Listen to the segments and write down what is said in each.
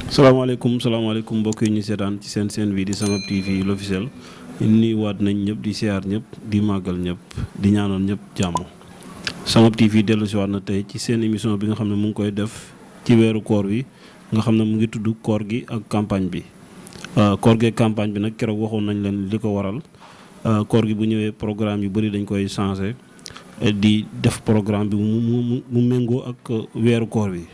salaamaaleykum mbokk yi ñu seetaan ci seen bi di Sangap TV l'officiel nuyuwaat nañ ñëpp di siyaar ñëpp di màggal ñëpp di ñaanal ñëpp jàmm. Sangap TV dellu si waat na tey ci seen émission bi nga xam ne mu ngi koy def ci weeru koor wi nga xam ne mu ngi tudd koor gi ak campagne bi. Koor gi ak campagne bi nag keroog waxoon nañ leen li ko waral koor gi bu ñëwee programme yu bëri dañ koy changé di def programme bi mu méngoo ak weeru koor wi.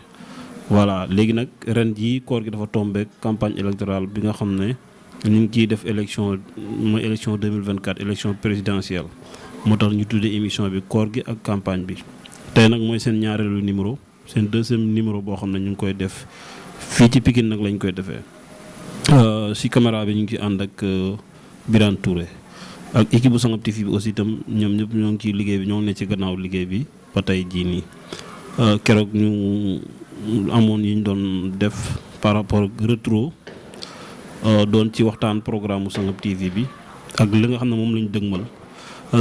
voilà léegi nag ren jii koor gi dafa tombé campagne électorale bi nga xam ne ñu ngi ciy def élection mooy élection 2024 élection présidentielle moo tax ñu tuddee émission bi koor gi ak campagne bi. tey nag mooy seen ñaareelu numéro seen deuxième numéro boo xam ne ñu ngi koy def fii ci Pikine nag lañ koy defee si caméra bi ñu ngi ci ànd ak Birane Touré ak équipe bu Sangap TV bi aussi itam ñoom ñëpp ñoo ngi ciy liggéey bi ñoo ngi ne ci gannaaw liggéey bi ba tey jii nii keroog ñu. amoon yi ñu doon def par rapport ak rétro doon ci waxtaan programme Sangap TV bi ak li nga xam ne moom la ñu dëgmal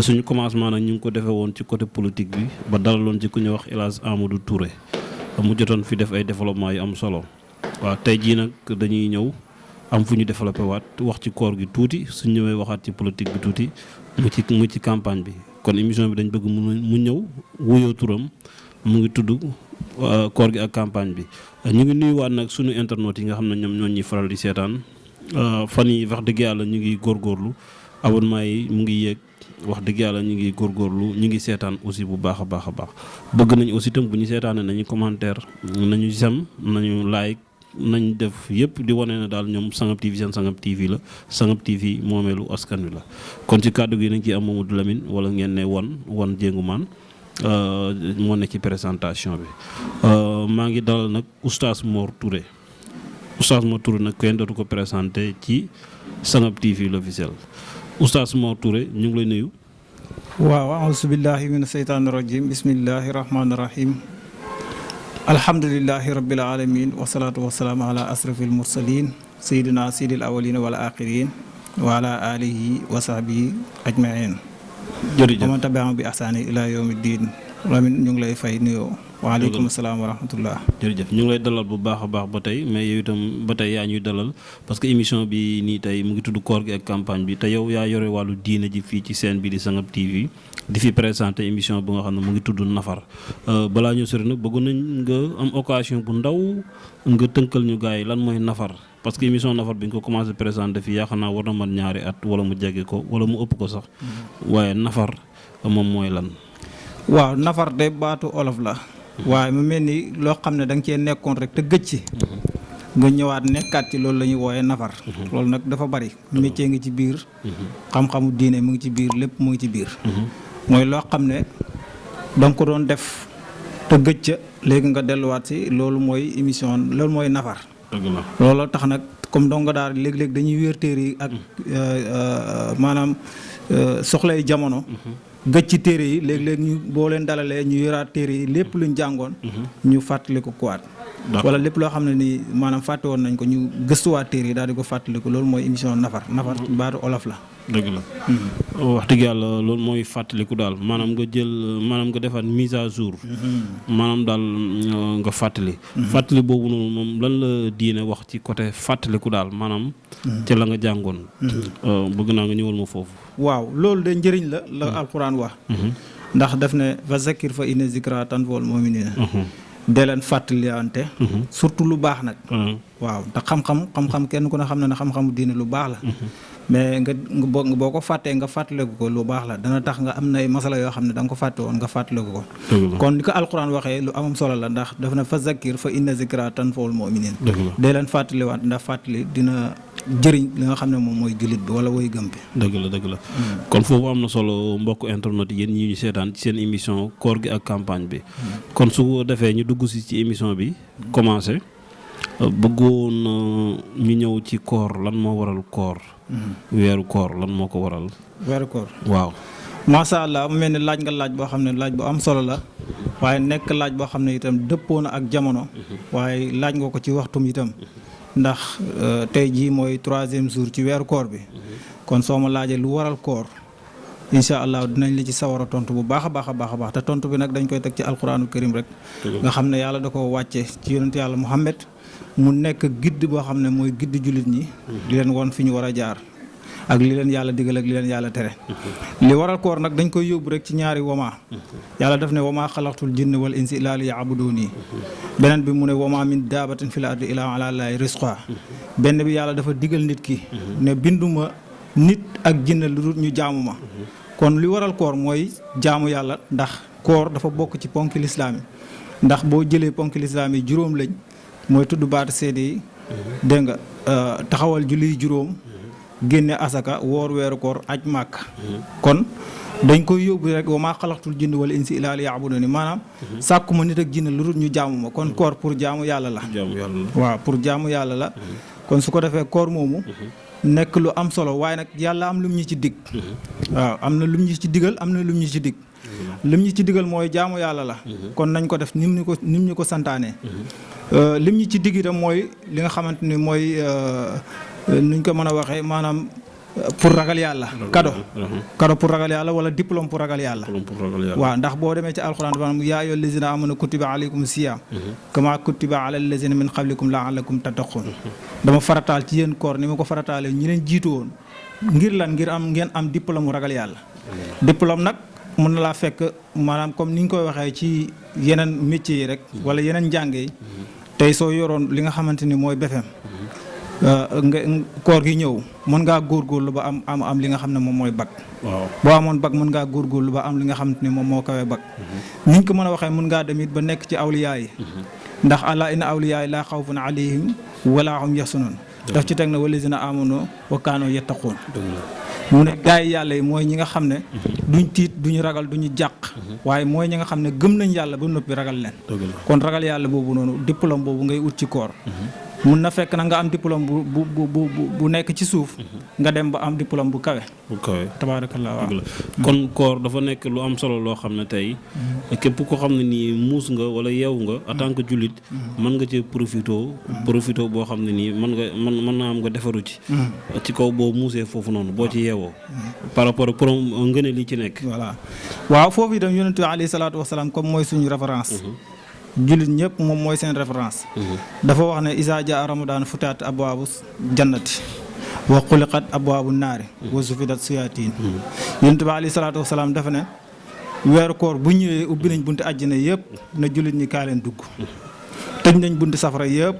suñu commencement nag ñu ngi ko defee woon ci côté politique bi ba dalaloon ci ku ñuy wax El Hadj Amadou Touré mu jotoon fi def ay développement yu am solo waaw tey jii nag dañuy ñëw am fu ñu développé waat wax ci koor gi tuuti suñ ñëwee waxaat ci politique bi tuuti mu ci campagne bi kon émission bi dañ bëgg mu ñëw wuyoo turam mu ngi tudd koor gi ak campagne bi ñu ngi nuyuwaat nag sunu internautes yi nga xam ne ñoom ñoo ñuy faral di seetaan fan yi wax dëgg yàlla ñu ngi góorgóorlu abonnement yi mu ngi yéeg wax dëgg yàlla ñu ngi góorgóorlu ñu ngi seetaan aussi bu baax a baax a baax bëgg nañu aussi itam bu ñu seetaanee nañu commentaire nañu sem nañu like nañ def yëpp di wane ne daal ñoom Sangap TV seen Sangap TV la Sangap TV moomeelu askan wi la kon ci kàddu gi nañ ci am Mamadou Lamine wala ngeen ne wan jéngu maan moo ne ci présentation bi maa ngi dalal nag oustaz Mor Touré nag kenn dootu ko présenté ci Sangap TV l'officiel oustaz Mor Touré ñu ngi lay nuyu. waaw auzu billahi mina seytaani rajim bismillahi rahmaani rahim alhamdulillahi rabbil alamin wasalaatu wasalaamu ala asrafil mursalin sayyidina sayyidil awwalin wal axirin wa ala alihi wa sahbihi ajmain jërëjëf man tabi'ahum bi ihsani ila yawmi diin Lamine ñu ngi lay fay nuyoo. waaleykum salaam wa rahmatullah. jërëjëf ñu ngi lay dalal bu baax a baax ba tey mais yow itam ba tey yaa ñuy dalal parce que émission bi nii tey mu ngi tudd koor gi ak campagne bi te yow yaa yore wàllu diine ji fii ci scène bi di Sangap TV di fi présenté émission bu nga xam ne mu ngi tudd nafar balaa ñu sori nag bëggoon nañ nga am occasion bu ndaw nga tënkal ñu gars yi lan mooy nafar. parce que émission nafar bi nga ko commencé présenté fii yaakaar naa war na mat ñaari at wala mu jege ko wala mu ëpp ko sax waaye nafar moom mooy lan. waaw nafar de baatu olof la. waaye mu mel ni loo xam ne da nga cee nekkoon rek te gëj ci. nga ñëwaat nekkaat ci loolu la ñuy wooyee nafar. loolu nag dafa bari. métier ngi ci biir. xam-xamu diine mu ngi ci biir lépp mu ngi ci biir. mooy loo xam ne da nga ko doon def te gëj ca léegi nga delluwaat si loolu mooy émission loolu mooy nafar. looloo tax nag comme dong nga daal léeg-léeg dañuy wéer téere yi ak maanaam soxlay jamono. gëj ci téere yi léeg-léeg ñu boo leen dalalee ñu yoraat téere yi lépp luñ jàngoon. ñu fàttali ko kuwaat. wala lépp loo xam ne ni maanaam fàtte woon nañ ko ñu gëstuwaat téere yi daal di ko fàttali ko loolu mooy émission nafar baatu olof la. dëgg la wax dëgg yàlla loolu mooy fàttaliku daal maanaam nga defaat mise à jour. maanaam daal nga fàttali. fàttali boobu noonu moom lan la diine wax ci côté fàttaliku daal maanaam. ci la nga jàngoon. bëgg naa nga ñëwal ma foofu. waaw loolu de njëriñ la alxuraan wax. ndax daf ne fa zakir fa inna zikra tanfa'ul mu'minina. dee leen fàttaliante. surtout lu baax nag. waaw ndax xam-xam kenn ku ne xam na ne xam-xamu diine lu baax la. mais nga boo ko fàttee nga fàttaliku ko lu baax la dana tax nga am nay masala yoo xam ne da nga ko fàtte woon nga fàttaliku ko. kon ni ko alxuraan waxee lu amam solo la ndax daf na fa zakir fa inna zikra tanfa'ul mu'minin. dee leen fàttaliwaat ndax fàttali dina jëriñ li nga xam ne moom mooy jullit bi wala woy gëm bi. dëgg la kon foofu am na solo mbokk internet yéen ñi ñu seetaan ci seen émission koor gi ak campagne bi. kon su ko defee ñu dugg si ci émission bi commencé bëggoon ñu ñëw ci koor lan moo waral koor. weeru koor lan moo ko waral. weeru koor waaw. macha allah mu mel ni laaj nga laaj boo xam ne laaj bu am solo la waaye nekk laaj boo xam ne itam dëppoo na ak jamono. waaye laaj nga ko ci waxtum itam. ndax tey jii mooy 3e jour ci weeru koor bi. kon soo ma laajee lu waral koor incha allah dinañ la ci sawar a tontu bu baax a baax a baax a baax te tontu bi nag dañ koy teg ci alquraanul karim rek nga xam ne yàlla da ko wàcce ci yonent yàlla Muhammad mu nekk gidd boo xam ne mooy gidd jullit ñi di leen won fi ñu war a jaar ak li leen yàlla digal ak li leen yàlla tere li waral koor nag dañ koy yóbbu rek ci ñaari wama yàlla daf ne wama xalaqtul jinna wal insi illa liya'buduni beneen bi mu ne wama min daabatin fil ardi illa ala llahi rizqa benn bi yàlla dafa digal nit ki ne binduma nit ak jinne lu dul ñu jaamu ma kon li waral koor mooy jaamu yàlla ndax koor dafa bokk ci ponki lislaam yi ndax boo jëlee ponki lislaam yi juróom lañ mooy tudd baat seede yi dégg nga taxawal julli juróom génne asaka woor weeru koor aj màkk kon dañ koy yóbbu rek wa maa xalaqtul jinna wal insi illaa liya'buduni maanaam sàkkuma nit ak jinne lu dul ñu jaamu ma kon koor pour jaamu yàlla la waaw pour jaamu yàlla la kon su ko defee koor moomu nekk lu am solo waaye nag yàlla am lu mu ñu ci dig waaw am na lu mu ñu ci digal am na lu mu ñu ci dig lim ñu ci digal mooy jaamu yàlla la kon nañ ko def nim ñu ko santaanee lim ñu ci dig itam mooy li nga xamante ni mooy nuñ ko mën a waxee maanaam pour ragal yàlla kado pour ragal yàlla wala diplôme pour ragal yàlla waaw ndax boo demee ci alxuraan maanaam yaa ayyuhal lazina amanu kutiba alaykum siyaam kama kutiba alal lazina min qablikum la'allakum tattaqun dama farataal ci yéen koor ni ma ko farataalee ñi leen jiitu woon ngir lan ngeen am diplôme ragal yàlla diplôme nag mën na laa fekk maanaam comme ni ñu koy waxee ci yeneen métiers yi rek wala yeneen njàng yi tey soo yoroon li nga xamante ni mooy BFEM nga koor gi ñëw mën ngaa góorgóorlu ba am li nga xam ne moom mooy bac boo amoon bac mën ngaa góorgóorlu ba am li nga xamante ni moom moo kawee bac ni ñu ko mën a waxee mën ngaa dem it ba nekk ci awliyaa yi ndax alaa inna awliyaa yi laa xawfun alayhim wala hum yaxzanun daf ci teg na wallazina amanu wa kaanu yattaquun mu ne gaay yàlla yi mooy ñi nga xam ne duñ tiit duñu ragal duñu jàq waaye mooy ñi nga xam ne gëm nañ yàlla ba noppi ragal leen kon ragal yàlla boobu noonu diplôme boobu ngay ut ci koor mun na fekk na nga am diplôme bu nekk ci suuf nga dem ba am diplôme bu kawe tabaarakallah waaw kon koor dafa nekk lu am solo loo xam ne tey képp ko xam ne nii muus nga wala yeewu nga en tant que jullit mën nga ci profito boo xam ne nii mën naa am nga defaru ci kaw boo muusee foofu noonu boo ci yeewoo par rapport ak ngëne li ci nekk voilà waaw foofu itam yonent bi alayhi salaatu wasalaam comme mooy suñu référence jullit ñëpp moom mooy seen référence dafa wax ne isa jaa ramadan futaat abwaabu jannati wa xuliqat abwaabu naari wa sufidat suyatiin yonent bi alayhi salaatu wasalaam dafa ne weeru koor bu ñëwee ubbi nañ bunti àjjana yëpp na jullit ñi kaa leen dugg tëj nañ bunti safara yëpp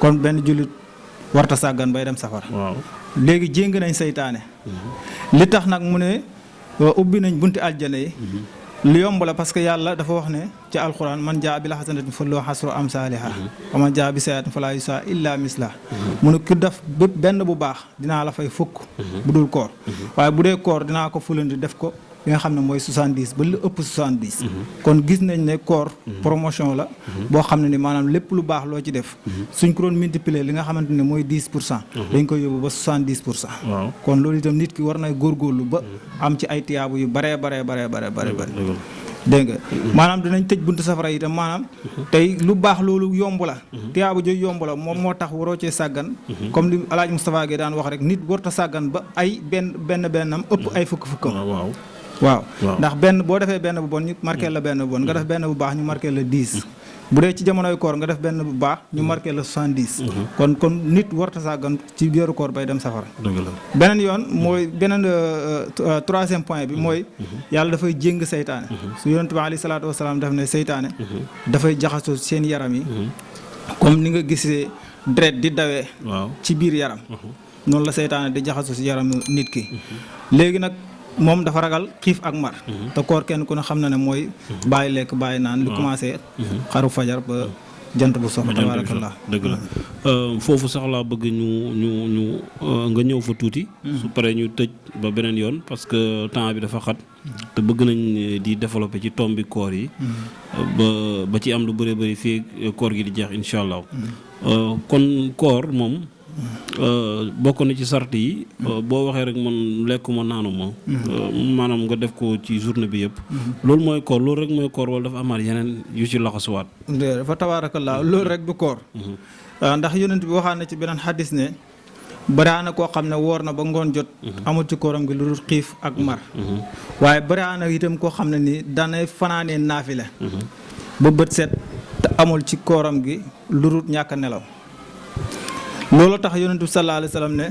kon benn jullit warta sàggan bay dem safara léegi jéng nañ seytaane li tax nag mu ne ubbi nañ bunti àjjana yi lu yomb la parce que yàlla dafa wax ne ci alquran man jaa bil hasanatin falahu hasru amsaaliha wa man jaa bi sayyi'atin falaa yujzaa illaa mislaha mu ne ku def bépp benn bu baax dinaa la fay fukk bu dul koor waaye bu dee koor dinaa ko fulandi def ko li nga xam ne mooy 70 ba lu ëpp 70 kon gis nañ ne koor promotion la boo xam ne ni maanaam lépp lu baax loo ci def suñ ko doon multiplier li nga xamante ne mooy 10% dañ koy yóbbu ba 70% kon loolu itam nit ki war na góorgóorlu ba am ci ay tiyaabu yu baree dégg nga maanaam dinañ tëj buntu safara yi itam maanaam tey lu baax loolu yomb la tiyaabu jooju yomb la moom moo tax waroo cee sàggan comme li Alaaji Moustapha Gueye daan wax rek nit warta sàggan ba ay bennam ëpp ay fukk-fukkam waaw ndax benn boo defee benn bu bon ñu marqué la benn bu bon nga def benn bu baax ñu marqué la 10 bu dee ci jamonoy koor nga def benn bu baax ñu marqué la 70 kon nit warta sàggan ci weeru koor bay dem safara beneen yoon mooy beneen troisième point bi mooy yàlla dafay jéng seytaane su yonent bi alayhi salaatu wasalaam daf ne seytaane dafay jaxasoo seen yaram yi comme ni nga gisee deret di dawee ci biir yaram noonu la seytaane di jaxasoo si yaram nit ki léegi nag moom dafa ragal xiif ak mar te koor kenn ku ne xam na ne mooy bàyyi lekk bàyyi naan lu commencé xaru fajar ba jant bu sox tabarakallah dëgg la foofu sax laa bëgg ñu nga ñëw fa tuuti su paree ñu tëj ba beneen yoon parce que temps bi dafa xat te bëgg nañ di développer ci tombi koor yi ba ci am lu bëri fii koor gi di jeex incha allah kon koor moom bokk na ci sart yi boo waxee rek man lekkuma naanuma maanaam nga def ko ci journée bi yëpp loolu mooy koor loolu rek mooy koor wala dafa amaat yeneen yu ci laxasuwaat dafa tabaarakallaa loolu rek du koor ndax yonent bi waxaan na ci beneen xadis ne baraana koo xam ne woor na ba ngoon jot amul ci kooram gi lu dul xiif ak mar waaye baraana itam koo xam ne ni danay fanaanee naafila ba bët set te amul ci kooram gi lu dul ñàkk a nelaw loolu tax yonent bi sallallahu alayhi wa sallam ne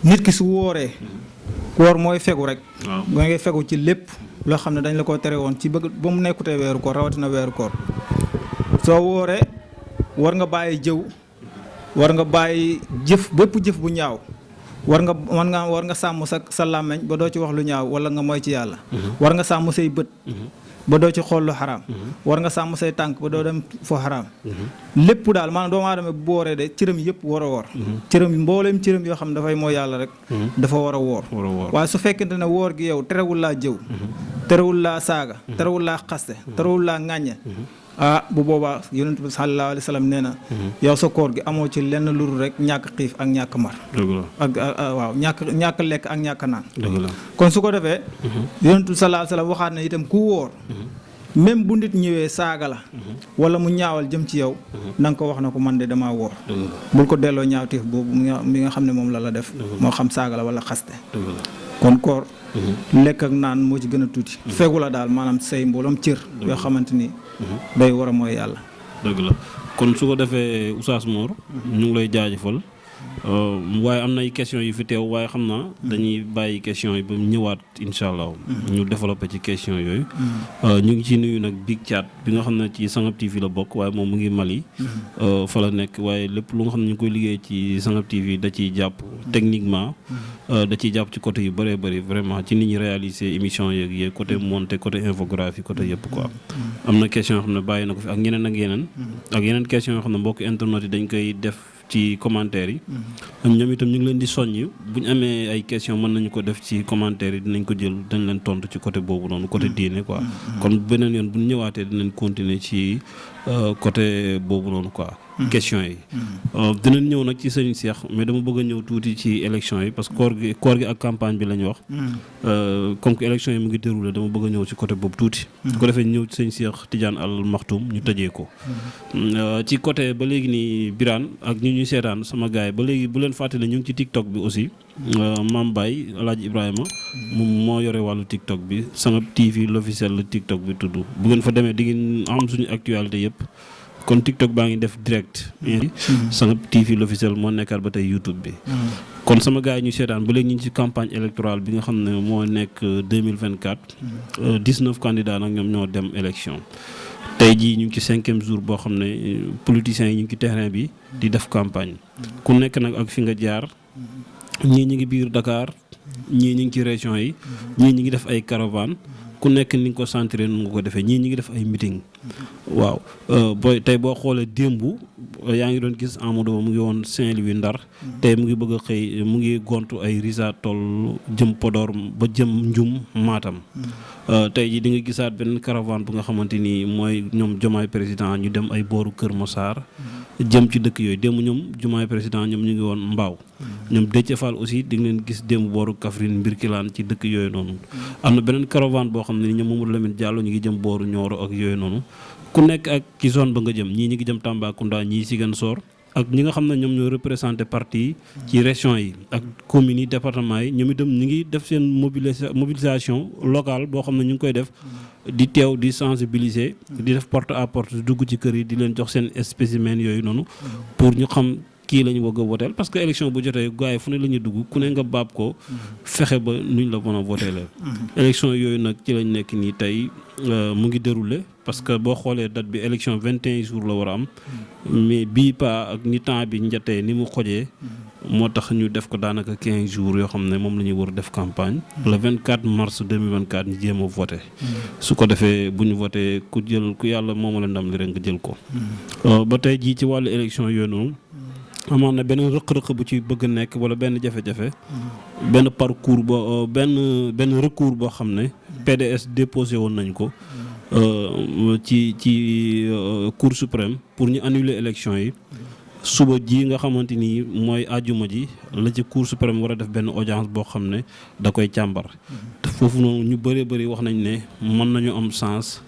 nit ki su wooree woor mooy fegu rek ba ngay fegu ci lépp loo xam ne dañ la ko tere woon ci bëgg ba mu nekkutee weeru koor rawatina weeru koor soo wooree war nga bàyyi jëw war nga bàyyi jëf bépp jëf bu ñaaw war nga sàmm sa làmmeñ ba doo ci wax lu ñaaw wala nga moy ci yàlla war nga sàmm say bët ba doo ci xool lu xaraam war nga sàmm say tànk ba doo dem fo xaraam lépp daal maanaam doomu aadama bu wooree de cëram yëpp war a woor cëram mbooleem cëram yoo xam ne dafay mooy yàlla rek dafa war a woor waaye su fekkente ne woor gi yow terewul laa jëw terewul laa saaga terewul laa xaste terewul laa ŋàññe bu boobaa yonent bi sallallahu alayhi wa sallam nee na yow sa koor gi amoo ci lenn luru rek ñàkk xiif ak ñàkk mar ak waaw ñàkk lekk ak ñàkk naan kon su ko defee yonent bi sallallahu alayhi wa sallam waxaat na itam ku wóor même bu nit ñëwee saaga la wala mu ñaawal jëm ci yow na nga ko wax na ko man de damaa wóor bul ko delloo ñaawteef boobu mi nga xam ne moom la def moo xam saaga la wala xaste kon koor lekk ak naan moo ci gën a tuuti fegu la daal maanaam say mbooloom cër yoo xamante ni day war a mooy yàlla dëgg la kon su ko defee Oustaz Mor ñu ngi lay jaajëfal waaye am na ay questions yu fi teew waaye xam naa dañuy bàyyi questions yi ba mu ñëwaat incha allah ñu développé ci questions yooyu ñu ngi ci nuyu nag Big Thiat bi nga xam ne ci Sangap TV la bokk waaye moom mu ngi Mali fa la nekk waaye lépp lu nga xam ne ñu ngi koy liggéey ci Sangap TV da ciy jàpp techniquement da ciy jàpp ci côté yu bëree bëri vraiment ci nit ñi réaliser émission yeeg côté monté côté infographie côté yëpp quoi am na question yoo xam ne bàyyi na ko fi ak ñeneen ak yeneen question yoo xam ne mbokk internet yi dañ koy def ci commentaire yi ñoom itam ñu ngi leen di soññ bu ñu amee ay question mën nañu ko def ci commentaire yi dinañ ko jël dañ leen tontu ci côté boobu noonu côté diine quoi kon beneen yoon bu ñu ñëwaatee dinañ continuer ci côté boobu noonu quoi question yi dinañ ñëw nag ci sëñ Cheikh mais dama bëgg a ñëw tuuti ci élection yi parce que koor gi ak campagne bi la ñu wax comme que élection yi mu ngi déroulé dama bëgg a ñëw ci côté boobu tuuti su ko defee ñëw ci sëñ Cheikh Tidiane Al Maktoum ñu tëjee ko ci côté ba léegi nii Birane ak ñu ñuy seetaan sama gars yi ba léegi bu leen fàttali ñu ngi ci TikTok bi aussi Mame Baye Alaaji Ibrahima moom moo yore wàllu TikTok bi Sangap TV l'officiel la TikTok bi tudd bu ngeen fa demee di ngeen am suñu actualité yëpp kon TikTok baa ngi def direct Sangap TV l'officiel moo nekkaat ba tey YouTube bi kon sama gars yi ñu seetaan ba léegi ñu ngi ci campagne électorale bi nga xam ne moo nekk 2024 19 candidats nag ñoom ñoo dem élection tey jii ñu ngi ci 5e jour boo xam ne politiciens yi ñu ngi ci terrain bi di def campagne ku nekk nag ak fi nga jaar ñii ñi ngi biir Dakar ñii ñi ngi ci région yi ñii ñi ngi def ay caravane ku nekk ni nga ko centré nu nga ko defee ñii ñi ngi def ay meeting waaw booy tey boo xoolee démb yaa ngi doon gis Amadou Ba mu ngi woon Saint-Louis Ndar tey mu ngi bëgg a xëy mu ngi gontu ay Risa Toll jëm Podor ba jëm Njum Matam tey ji di nga gisaat benn caravane bu nga xamante ni mooy ñoom Diomaye président ñu dem ay booru Kër Massar jëm ci dëkk yooyu démb ñoom Diomaye président ñoom ñu ngi woon Mbaaw ñoom Déthié Fall aussi di nga leen gis démb booru Kaffrine Mbirkilaan ci dëkk yooyu noonu am na beneen caravane boo xam ne ni ñoom Mamadou Lamine Diallo ñu ngi jëm booru Nioro ak yooyu noonu ku nekk ak ci zone ba nga jëm ñii ñi ngi jëm Tambacounda ñii Ziguinchor ak ñi nga xam ne ñoom ñoo représenté parti yi ci région yi ak communes yi département yi ñoom itam ñu ngi def seen mobilisation locale boo xam ne ñu ngi koy def di teew di sensibiliser di def porte à porte dugg ci kër yi di leen jox seen spécimen yooyu noonu pour ñu xam kii la ñu bëgg a voteel parce que élection bu jotee gars yi fu ne la ñuy dugg ku ne nga baab ko fexe ba nuñ la mën a voteele élection yooyu nag ci lañ nekk nii tey mu ngi déroulé parce que boo xoolee date bi élection 21 jours la war a am mais bii pa ak ni temps bi njatee ni mu xojee moo tax ñu def ko daanaka 15 jours yoo xam ne moom la ñuy war a def campagne le 24 mars 2024 ñu jéem a voté su ko defee bu ñu voté ku yàlla moom la ndam li rek nga jël ko ba tey jii ci wàllu élection yooyu noonu amoon na benn rëq-rëq bu ci bëgg nekk wala benn jafe-jafe benn parcours ba benn recours boo xam ne PDS déposé woon nañ ko ci Cour suprême pour ñu annuler élection yi suba ji nga xamante ni mooy àjjuma ji la ci Cour suprême war a def benn audience boo xam ne da koy càmbar te foofu noonu ñu bëree bëri wax nañ ne mën nañu am sens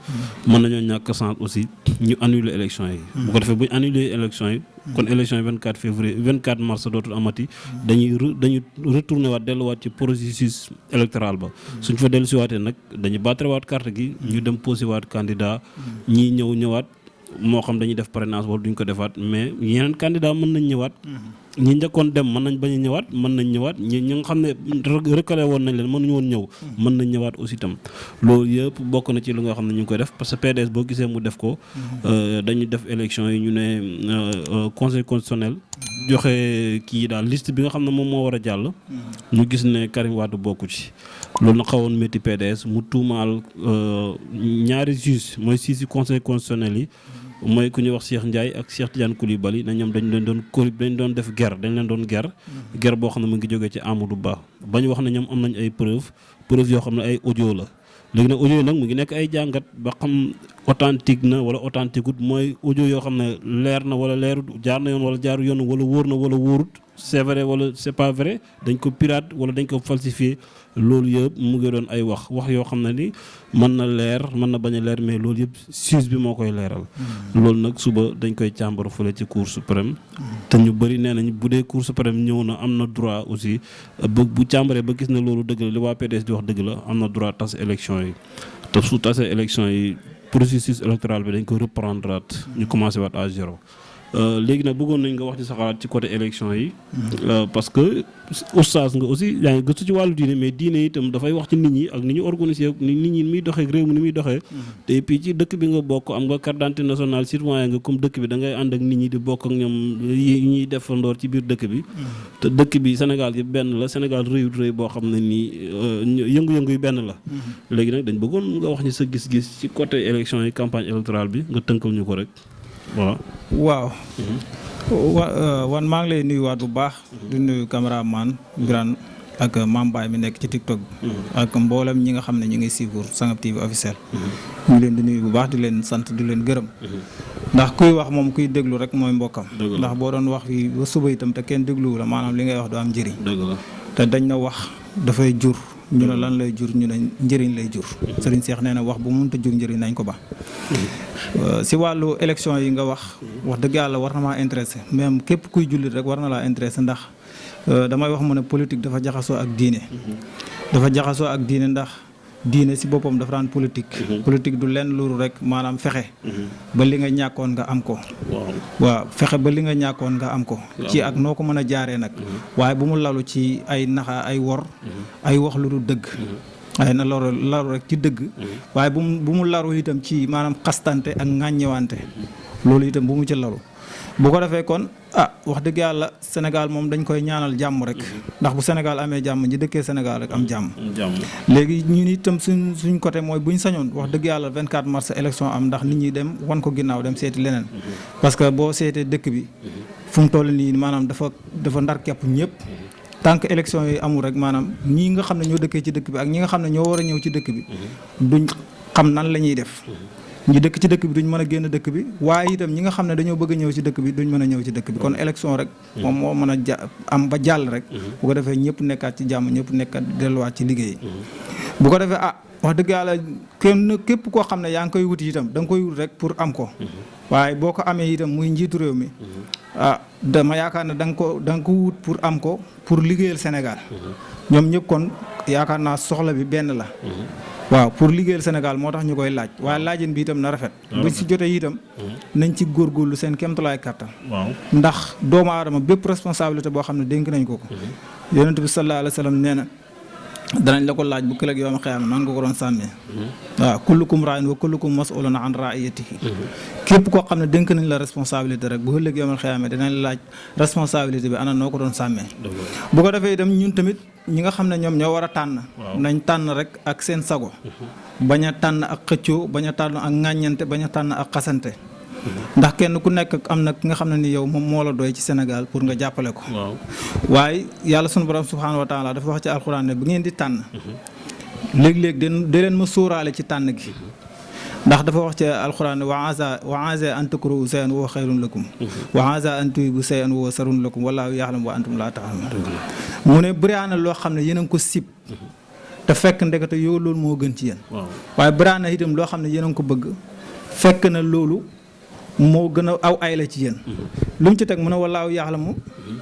mën nañoo ñàkk sens aussi ñu annuler élection yi bu ko defee bu ñu annuler élection yi kon élection yi 24 février 24 mars dootul amati. dañuy retourné waat delluwaat ci processus électoral ba. suñ fa dellusiwaatee nag dañuy battre waat carte gi. ñu dem posé waat candidat. ñii ñëwaat moo xam dañuy def parrainage wala duñ ko defaat mais yeneen candidat mën nañ ñëwaat. ñi njëkkoon dem mën nañ bañ a ñëwaat mën nañ ñëwaat ñi nga xam ne recalé woon nañ leen mënuñu woon ñëw. mën nañ ñëwaat aussi itam loolu yëpp bokk na ci li nga xam ne ñu ngi koy def parce que PDS boo gisee mu def ko. dañuy def élection yi ñu ne conseil constitutionnel. joxe kii daal liste bi nga xam ne moom moo war a jàll. ñu gis ne Karim Wade bokku ci. loolu na xawoon métti PDS mu tuumaal ñaari juge mooy sii si conseil constitutionnel yi. mooy ku ñuy wax Cheikh Ndiaye ak Cheikh Tidiane Coulibaly na ñoom dañ leen doon def guerre guerre boo xam ne mu ngi jógee ci Amadou Ba ba ñu wax ne ñoom am nañ ay preuve yoo xam ne ay audio la léegi nag audio yi nag mu ngi nekk ay jàngat ba xam authentique na wala authentique wut mooy audio yoo xam ne leer na wala leerut jaar na yoon wala jaaru yoon wala wóor na wala wóorut c'est vrai wala c'est pas vrai dañ ko pirate wala dañ ko falsifié loolu yëpp mu ngi doon ay wax yoo xam ne ni mën na leer mën na bañ a leer mais loolu yëpp juge bi moo koy leeral. loolu nag suba dañ koy càmbar fële ci cour suprême. te ñu bëri nee nañ bu dee cour suprême ñëw na am na droit aussi bu càmbaree ba gis ne loolu dëgg la li waa PDS di wax dëgg la am na droit tas élection yi te su tasee élection yi processus électoral bi dañ ko reprendre waat ñu commencé waat à zéro. léegi nag bëggoon nañ nga wax ci sa xalaat ci côté élection yi. parce que oustaz nga aussi yaa ngi gëstu ci wàllu diine mais diine itam dafay wax ci nit ñi ak ni ñu organisé ni nit ñi muy doxee réew mi ni muy doxee. te puis ci dëkk bi nga bokk am nga carte d'identité nationale citoyen nga comme dëkk bi da ngay ànd ak nit ñi di bokk ak ñoom yi ñuy defandoor ci biir dëkk bi. te dëkk bi Sénégal yëpp benn la Sénégal rëyut rëy boo xam ne nii yëngu-yëngu yi benn la. léegi nag dañ bëggoon nga wax ñu sa gis-gis ci côté élection yi campagne électorale bi nga tënkal ñu ko rek. voilà waaw. wan maa ngi lay nuyuwaat bu baax. di nuyu caméraman Birane ak Mame Baye mi nekk ci TikTok bi. ak mboolem ñi nga xam ne ñu ngi suivre Sangap TV officiel. ñu ngi leen di nuyu bu baax di leen sant di leen gërëm. ndax kuy wax moom kuy déglu rek mooy mbokkam. ndax boo doon wax fii ba suba itam te kenn dégluwu la maanaam li ngay wax du am njëriñ. te dañ na wax dafay jur. ñu ne lan lay jur ñu ne njëriñ lay jur. Serigne Cheikh nee na wax bu mënut a jur njëriñ nañ ko ba. si wàllu élection yi nga wax dëgg yàlla war na maa intéressé même képp kuy jullit rek war na laa intéressé ndax damay wax mu ne politique dafa jaxasoo ak diine. dafa jaxasoo ak diine ndax diine si boppam dafa daan politique. politique du lenn loolu rek maanaam fexe. ba li nga ñàkkoon nga am ko. waaw fexe ba li nga ñàkkoon nga am ko. ci ak noo ko mën a jaaree nag. waaye bu mu lalu ci ay naxa ay wor. ay wax lu du dëgg. waaye na laru rek ci dëgg. waaye bu mu laru itam ci maanaam xastante ak ŋàññewante. loolu itam bu mu ci lalu. bu ko defee kon wax dëgg yàlla Sénégal moom dañ koy ñaanal jàmm rek. ndax bu Sénégal amee jàmm ñi dëkkee Sénégal rek am jàmm. léegi ñun itam suñ côté mooy buñ sañoon wax dëgg yàlla 24 mars élection am ndax nit ñi dem wan ko ginnaaw dem seeti leneen. parce que boo seetee dëkk bi fu mu toll nii maanaam dafa ndar képp ñëpp. tant que élection yi amul rek maanaam ñii nga xam ne ñoo dëkkee ci dëkk bi ak ñi nga xam ne ñoo war a ñëw ci dëkk bi duñ xam nan la ñuy def. ñi dëkk ci dëkk bi duñ mën a génn dëkk bi waaye itam ñi nga xam ne dañoo bëgg a ñëw ci dëkk bi duñ mën a ñëw ci dëkk bi kon élection rek moom moo mën a am ba jàll rek bu ko defee ñëpp nekkaat ci jàmm ñëpp nekkaat delluwaat ci liggéey bu ko defee wax dëgg yàlla képp koo xam ne yaa ngi koy wuti itam da nga koy wut rek pour am ko waaye boo ko amee itam muy njiitu réew mi dama yaakaar ne da nga ko wut pour am ko pour liggéeyal Sénégal ñoom ñëpp kon yaakaar naa soxla bi benn la waaw pour liggéeyal Sénégal moo tax ñu koy laaj waaye laajin bi itam na rafet buñ si jotee itam nañ ci góorgóorlu seen kéemtalaay kàttan ndax doomu aadama bépp responsabilité boo xam ne dénk nañ ko yonent bi sallallahu alayhi wa sallam nee na danañ la ko laaj bu këlëg yoom xiyaama nan nga ko doon sàmmee waaw kullukum raa'in wa kullukum mas'ulun an ra'iyatihi képp koo xam ne dénk nañ la responsabilité rek bu ëllëg yoom xiyaama dinañ la laaj responsabilité bi ana noo ko doon sàmmee bu ko defee itam ñun tamit ñi nga xam ne ñoom ñoo war a tànn nañ tànn rek ak seen sago bañ a tànn ak xëccoo bañ a tànn ak ŋàññante bañ a tànn ak xasante ndax kenn ku nekk am na ki nga xam ne ni yow moom moo la doy ci Sénégal pour nga jàppale ko waaye yàlla sunu borom subhaanahu wa taala dafa wax ci alxuraan ne bu ngeen di tànn léeg-léeg de leen ma sóoraale ci tànn gi ndax dafa wax ci alxuraan ne wa asa an takrahu shay'an wa huwa khayrun lakum wa asa an tuhibbu shay'an wa huwa sharrun lakum wallaahu ya'lamu wa antum laa ta'lamuun mu ne bëriwaana loo xam ne yéen a ngi ko sib te fekk ndekete yow loolu moo gën ci yéen waaye bëriwaana itam loo xam ne yéen a ngi ko bëgg fekk na loolu moo gën a aw ay la ci yéen lu mu ci teg mu ne wallaahu ya'lamu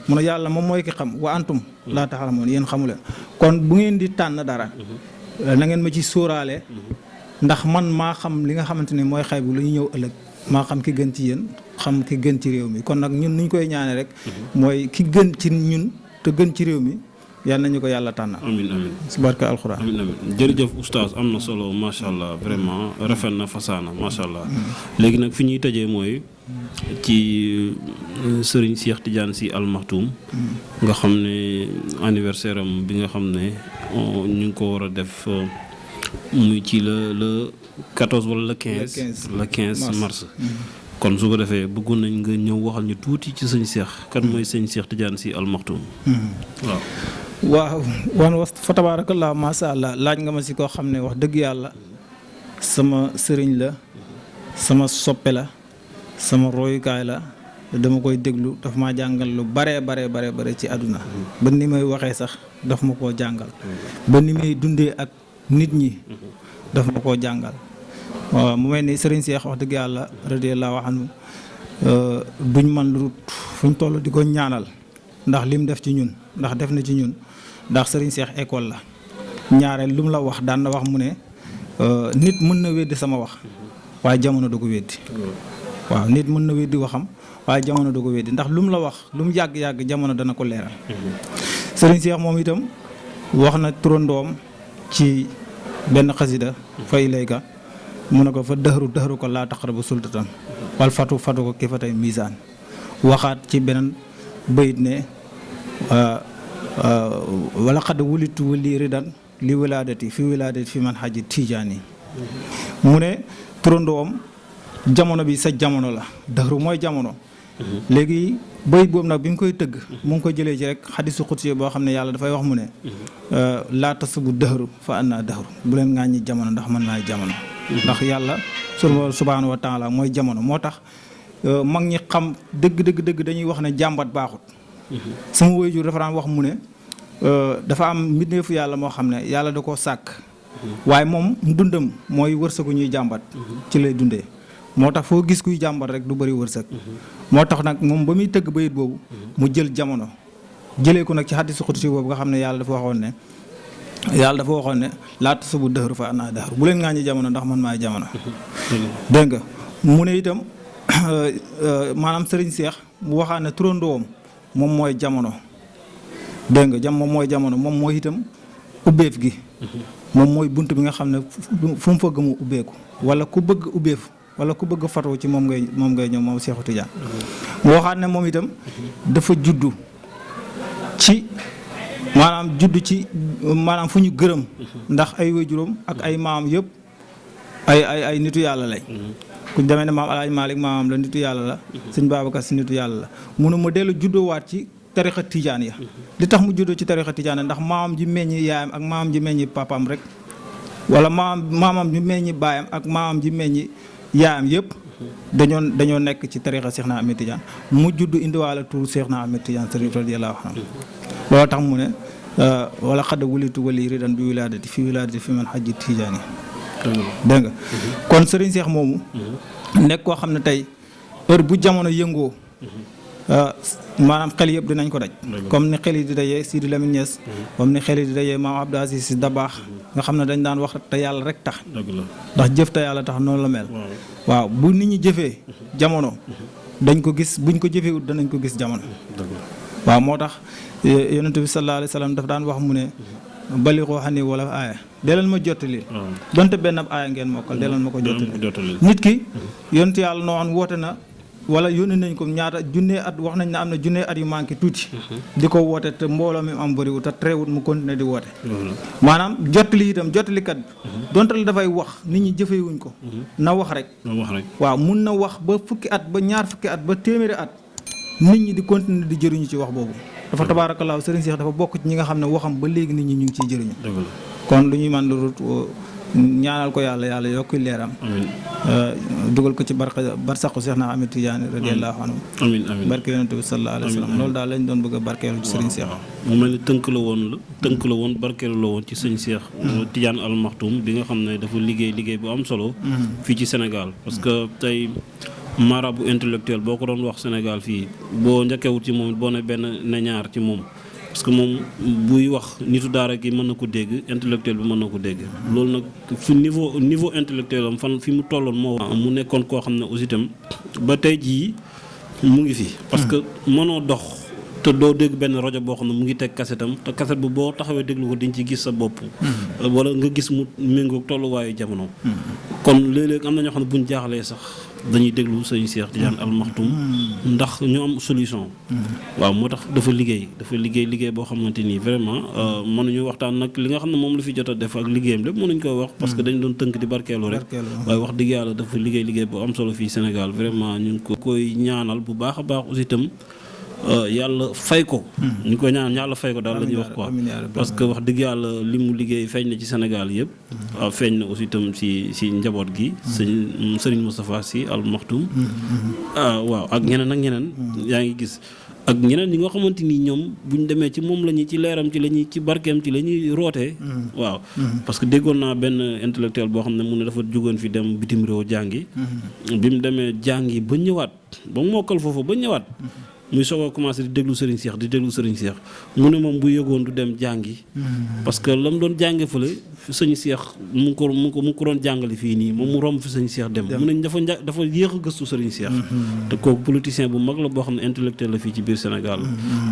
mu ne yàlla moom mooy ki xam wa antum laa ta'lamuun yéen xamu leen kon bu ngeen di tànn dara na ngeen ma ci sóoraale ndax man maa xam li nga xamante ni mooy xay bu lu ñu ñëw ëllëg maa xam ki gën ci yéen xam ki gën ci réew mi kon nag ñun nuñ koy ñaane rek mooy ki gën ci ñun te gën ci réew mi yal nañu ko yàlla tànn. amiin amiin si barke alxuraan. amiin amiin jërëjëf oustaz am na solo macha allah vraiment rafet na fasaana macha allah. léegi nag fi ñuy tëjee mooy ci Serigne Cheikh Tidiane Sy Al Maktoum. nga xam ne anniversaire am bi nga xam ne ñu ngi ko war a def muy ci le 14 wala le 15. le 15 mars. kon su ko defee bëggoon nañ nga ñëw waxal ñu tuuti ci sëñ Cheikh kan mooy sëñ Cheikh Tidiane Sy Al Maktoum. waaw wan fa tabaarakallaa macha allah laaj nga ma si koo xam ne wax dëgg yàlla sama sëriñ la sama soppe la sama royukaay la dama koy déglu daf maa jàngal lu bare ci àdduna ba ni may waxee sax daf ma koo jàngal ba ni may dundee ak nit ñi daf ma koo jàngal waaw mu mel ni sëriñ Cheikh wax dëgg yàlla radiyallaahu anhu duñ man lu fuñ toll di ko ñaanal ndax lim def ci ñun ndax def na ci ñun ndax sëriñ Cheikh école la ñaareel lu mu la wax daan na wax mu ne nit mën na weddi sama wax waaye jamono du ko weddi waaw nit mën na weddi waxam waaye jamono du ko weddi ndax lu mu la wax lu mu yàgg-yàgg jamono dana ko leeral sëriñ Cheikh moom itam wax na turandoom ci benn xasida fay layka mu ne ko fa dëxëru ko laa taqrabu sultatan wal fatu ko ki fa tey misaan waxaat ci beneen bayit ne wala xad wulitu wali ridan li wilaadati fi man xaji tijaani mu ne turandoom jamono bi sa jamono la dëxëru mooy jamono léegi bayit boobu nag bi mu koy tëgg mu ngi ko jëlee ci rek xadisu xudsi boo xam ne yàlla dafay wax mu ne laa tasubu dëxëru fa annaa dëxëru bu leen ŋàññi jamono ndax mën naa jamono ndax yàlla subhaanahu wa taala mooy jamono moo tax mag ñi xam dëgg dañuy wax ne jàmbat baaxut sama waajur dafa daan wax mu ne dafa am mbindeefu yàlla moo xam ne yàlla da koo sàkk waaye moom dundam mooy wërsëgu ñuy jàmbat ci lay dundee moo tax foo gis kuy jàmbat rek du bëri wërsëg moo tax nag moom ba muy tëgg bayit boobu mu jël jamono jëlee ko nag ci hadiisu xudsi boobu nga xam ne yàlla dafa waxoon ne laa tasubu dëxëru fa annaa dëxëru bu leen ŋàññi jamono ndax man maay jamono dégg nga mu ne itam maanaam Serigne Cheikh mu waxaat ne turandoom moom mooy jamono dégg nga moom mooy jamono moom mooy itam ubbeef gi moom mooy bunt bi nga xam ne fu mu fëgg mu ubbeeku wala ku bëgg ubbeef wala ku bëgg fatoo ci moom ngay ñëw moom Cheikhu Tidiane mu waxaat ne moom itam dafa juddu ci maanaam fu ñu gërëm ndax ay waajuram ak ay maam yëpp ay nitu yàlla lay ku demee ne maam Alaaji Maalik maamam la nitu yàlla la sëñ Babacar Si nitu yàlla la munu ma dellu juddoowaat ci tarixa tijaan ya li tax mu juddoo ci tarixa tijaan ya ndax maamam ji meññi yaayam ak maamam ji meññi papaam rek wala maamam ji meññi baayam ak maamam ji meññi yaayam yëpp dañoo nekk ci tarixa Cheikh na Ahmed Tidiane mu judd indiwaale tur Cheikh na Ahmed Tidiane sëriñ radiyallahu anhu loolu tax mu ne wala xad wulitu wali ridan bi wilaadati fi man xajji tijaani dégg nga kon sëriñ Cheikh moomu nekk koo xam ne tey heure bu jamono yëngoo maanaam xel yëpp dinañ ko daj comme ni xel yi di dajee Sidi Lamine Niass comme ni xel yi di dajee maam Abdou Aziz Sy Dabakh nga xam ne dañ daan wax te yàlla rek tax ndax jëf te yàlla tax noonu la mel waaw bu nit ñi jëfee jamono dañ ko gis buñ ko jëfeewut danañ ko gis jamono waaw moo tax yonent bi sallallahu alayhi wa sallam daf daan wax mu ne balixoo xam ni wala aaya delal ma jottali donte benn ab aaya ngeen mokkal delal ma ko jottali nit ki yonent yàlla noonu woote na wala yónni nañ ko ñaata junnee at wax nañ ne am na junnee at yu manqué tuuti di ko woote te mbooloo mi am bëriwul te teewut mu continuer di woote maanaam jottali itam jottalikat bi donte la dafay wax nit ñi jëfewuñ ko na wax rek waaw mun na wax ba fukki at ba ñaar fukki at ba téeméeri at nit ñi di continuer di jëriñu ci wax boobu dafa tabaarakallaahu Serigne Cheikh dafa bokk ci ñi nga xam ne waxam ba léegi nit ñi ñu ngi ciy jëriñu kon lu ñuy mën lu ñaanal ko yàlla yokki leeram dugal ko ci barsaqu Cheikh na Ahmed Tidiane radiyallahu anhu amiin barke yonent bi sallallahu alayhi wa sallam loolu daal lañ doon bëgg a barkeelu ci Serigne Cheikh mu mel ni tënk la woon barkeelu la woon ci Serigne Cheikh Tidiane Al Maktoum bi nga xam ne dafa liggéey bu am solo fii ci Sénégal parce que tey marabu intellectuel boo ko doon wax Sénégal fii boo njëkkewut ci moom boo ne benn ne ñaar ci moom parce que moom buy wax nitu daara gi mën na ko dégg intellectuel bi mën na ko dégg loolu nag fi niveau intellectuel am fan fi mu tolloon moo mu nekkoon koo xam ne aussi itam ba tey jii mu ngi fi parce que mënoo dox te doo dégg benn rajo boo xam ne mu ngi teg kasetam te kaset bu boo taxawee déglu ko diñ ci gis sa bopp wala nga gis mu méngoog tolluwaayu jamono kon léeg-léeg am na ñoo xam ne buñ jaaxlee sax dañuy déglu sëñ Cheikh Tidiane Al Maktoum ndax ñu am solution waaw moo tax dafa liggéey boo xamante nii vraiment mënuñu waxtaan nag li nga xam ne moom la fi jot a def ak liggéeyam lépp mënuñ koy wax parce que dañ doon tënk di barkeelu rek waaye wax dëgg yàlla dafa liggéey bu am solo fii Sénégal vraiment ñu ngi ko koy ñaanal bu baax a baax aussi itam yàlla fay ko ñu koy ñaan yàlla fay ko daal la ñuy wax quoi parce que wax dëgg yàlla li mu liggéey feeñ na ci Sénégal yëpp feeñ na aussi itam si njaboot gi Serigne Moustapha Sy Al Maktoum waaw ak ñeneen yaa ngi gis ak ñeneen ñi nga xamante ni ñoom bu ñu demee ci moom la ñuy ci leeram ci la ñuy ci barkeem ci la ñuy rootee waaw parce que déggoon naa benn intellectuel boo xam ne mu ne dafa jógoon fi dem bitim réew jàngi bi mu demee jàngi ba ñëwaat ba mokkal foofu ba ñëwaat muy soog a commencé di déglu Serigne Cheikh mu ne moom bu yëgoon du dem jàngi parce que la mu doon jànge fële sëñ Cheikh mu ngi ko doon jàngale fii nii moom mu romb fi sëñ Cheikh dem mu ne dafa yéex a gëstu Serigne Cheikh te kooku politicien bu mag la boo xam ne intellectuel la fii ci biir Sénégal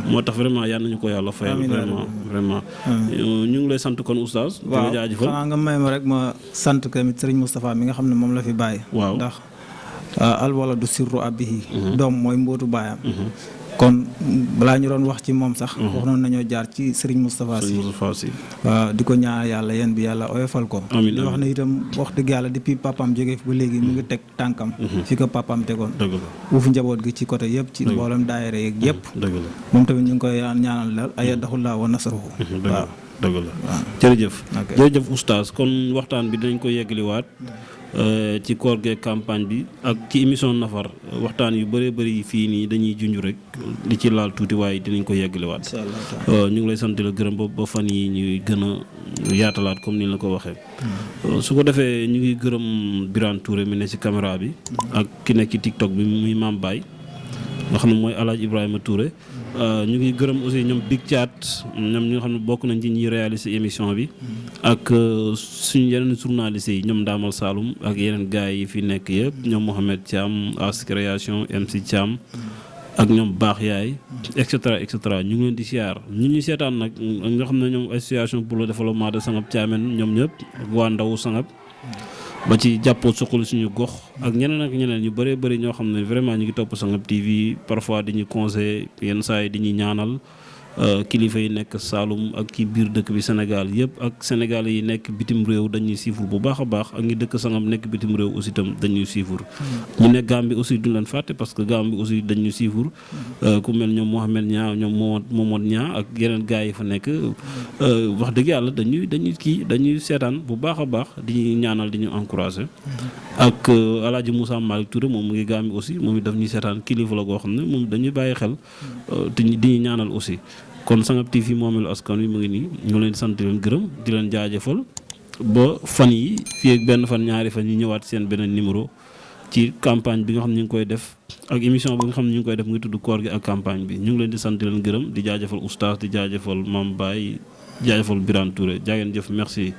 moo tax vraiment yal nañu ko yàlla fayal vraiment ñu ngi lay sant kon oustaz di la jaajëfal xanaa nga may ma rek ma sant tamit Serigne Moustapha mi nga xam ne moom la fi bàyyi waaw ndax alwaladu sirru abihi doom mooy mbootu baayam kon balaa ñu doon wax ci moom sax wax noonu nañoo jaar ci Serigne Moustapha Sy waaw di ko ñaan yàlla yéen bi yàlla oyofal ko di wax ne itam wax dëgg yàlla depuis papaam jógee fi ba léegi mu ngi teg tànkam fi ko papaam tegoon uuf njaboot gi ci côté yëpp ci mboolem daayira yeeg yëpp moom tamit ñu ngi koy ñaanal la ayadahullaa wa nasruhu waaw dëgg la jërëjëf oustaz kon waxtaan bi dinañ ko yeggaliwaat ci koor geeg campagne bi ak ci émission nafar waxtaan yu bëree bëri fii nii dañuy junj rek di ci laal tuuti waaye dinañ ko yeggaliwaat ñu ngi lay sant la gërëm ba fan yi ñuy gën a yaatalaat comme ni la ko waxee su ko defee ñu ngi gërëm Birane Touré mi ne ci caméra bi ak ki nekk ci TikTok bi muy Mame Baye nga xam ne mooy El Hadj Ibrahima Touré ñu ngi gërëm aussi ñoom Big Thiat ñoom ñi nga xam ne bokk nañ ci ñi réaliser émission bi ak suñu yeneen journalistes yi ñoom Ndamal Saloum ak yeneen gars yi fi nekk yëpp ñoom Mohamed Thiam As Création MC Thiam ak ñoom Baax Yaay et cetera ñu ngi leen di siyaar ñu seetaan nag nga xam ne ñoom association pour le développement de Sangab Thiamène ñoom ñëpp ak waa ndawu Sangab ba ci jàppoo suqali suñu gox ak ñeneen ñu bëree bëri ñoo xam ne vraiment ñu ngi topp Sangab TV parfois di ñu conseil yenn saa yi di ñu ñaanal kilifa yi nekk Saloum ak ci biir dëkk bi Sénégal yëpp ak Sénégal yi nekk bitim réew dañuy siifur bu baax a baax ak ñi dëkk Sangam nekk bitim réew aussi itam dañuy siifur ñu nekk Gambie aussi duñ leen fàtte parce que Gambie aussi dañuy siifur ku mel ñoom Mohamed Niang ñoom Momod Niang ak yeneen gars yi fa nekk wax dëgg yàlla dañuy seetaan bu baax a baax di ñaanal di ñu encouragé ak El Hadj Moussa Malick Touré moom mu ngi Gambie aussi moom it daf ñuy seetaan kilifa la goo xam ne moom dañuy bàyyi xel di ñu ñaanal aussi kon Sangab TV moomeelu askan wi mu ngi nii ñu leen sant leen gërëm di leen jaajëfal ba fan yi fii ak benn fan ñaari fan yi ñëwaat seen beneen numéro ci campagne bi nga xam ne ñu ngi koy def ak émission bi nga xam ne ñu ngi koy def mu ngi tudd koor gi ak campagne bi ñu ngi leen di sant leen gërëm di jaajëfal oustaz di jaajëfal Mame Baye jaajëfal Birane Touré jaa ngeen jëf merci